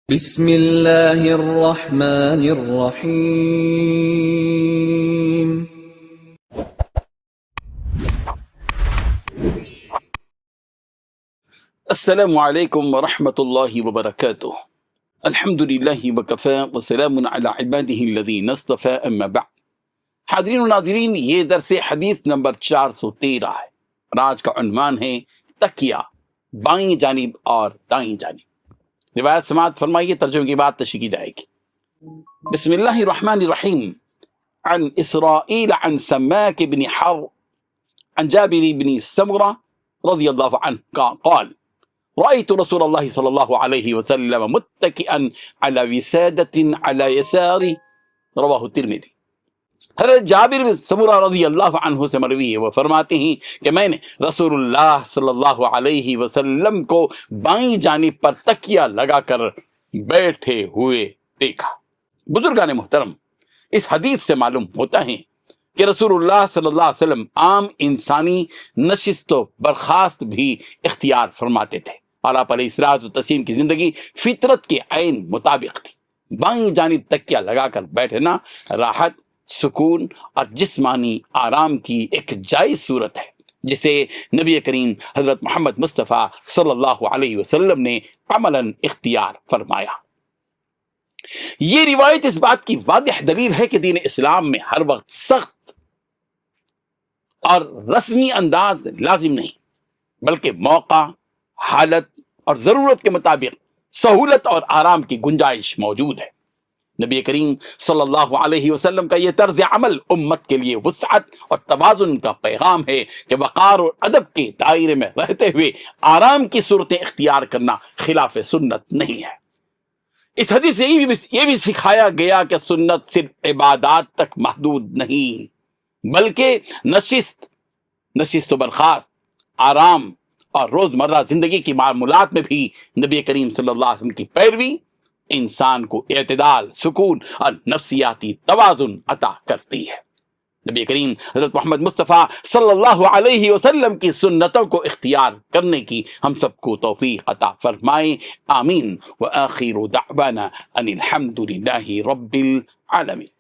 بسم اللہ الرحمن الرحیم۔ السلام علیکم ورحمۃ اللہ وبرکاتہ۔ الحمد للہ وکفی وسلام علی عبادہ الذین اصطفی، اما بعد۔ حاضرین و ناظرین، یہ درس حدیث نمبر 413 ہے اور آج کا عنوان ہے تکیہ، بائیں جانب اور دائیں جانب۔ روایت سماعت فرمائیے، ترجمے کی بات تشریح کی جائے گی۔ بسم اللہ الرحمن الرحیم۔ عن اسرائیل عن سماک بن حرب عن جابر بن سمرہ رضی اللہ عنہ قال رأيت رسول الله صلی اللہ علیہ وسلم متکئا على وسادة على يساره، رواہ الترمذی۔ حضرت جابر بن سمرہ رضی اللہ عنہ سے مروی ہے، وہ فرماتے ہیں کہ میں نے رسول اللہ صلی اللہ علیہ وسلم کو بائیں جانب پر تکیہ لگا کر بیٹھے ہوئے دیکھا۔ بزرگان محترم، اس حدیث سے معلوم ہوتا ہے کہ رسول اللہ صلی اللہ علیہ وسلم عام انسانی نشست و برخاست بھی اختیار فرماتے تھے، اور آپ علیہ الصلوۃ والتسلیم کی زندگی فطرت کے عین مطابق تھی۔ بائیں جانب تکیہ لگا کر بیٹھنا راحت، سکون اور جسمانی آرام کی ایک جائز صورت ہے، جسے نبی کریم حضرت محمد مصطفیٰ صلی اللہ علیہ وسلم نے عملاً اختیار فرمایا۔ یہ روایت اس بات کی واضح دلیل ہے کہ دین اسلام میں ہر وقت سخت اور رسمی انداز لازم نہیں، بلکہ موقع، حالت اور ضرورت کے مطابق سہولت اور آرام کی گنجائش موجود ہے۔ نبی کریم صلی اللہ علیہ وسلم کا یہ طرز عمل امت کے لیے وسعت اور توازن کا پیغام ہے کہ وقار اور ادب کے دائرے میں رہتے ہوئے آرام کی صورتیں اختیار کرنا خلاف سنت نہیں ہے۔ اس حدیث سے یہ بھی سکھایا گیا کہ سنت صرف عبادات تک محدود نہیں، بلکہ نشست و برخاست، آرام اور روزمرہ زندگی کی معمولات میں بھی نبی کریم صلی اللہ علیہ وسلم کی پیروی انسان کو اعتدال، سکون اور نفسیاتی توازن عطا کرتی ہے۔ نبی کریم حضرت محمد مصطفیٰ صلی اللہ علیہ وسلم کی سنتوں کو اختیار کرنے کی ہم سب کو توفیق عطا فرمائے، آمین۔ وآخر دعوانا ان الحمد للہ رب العالمین۔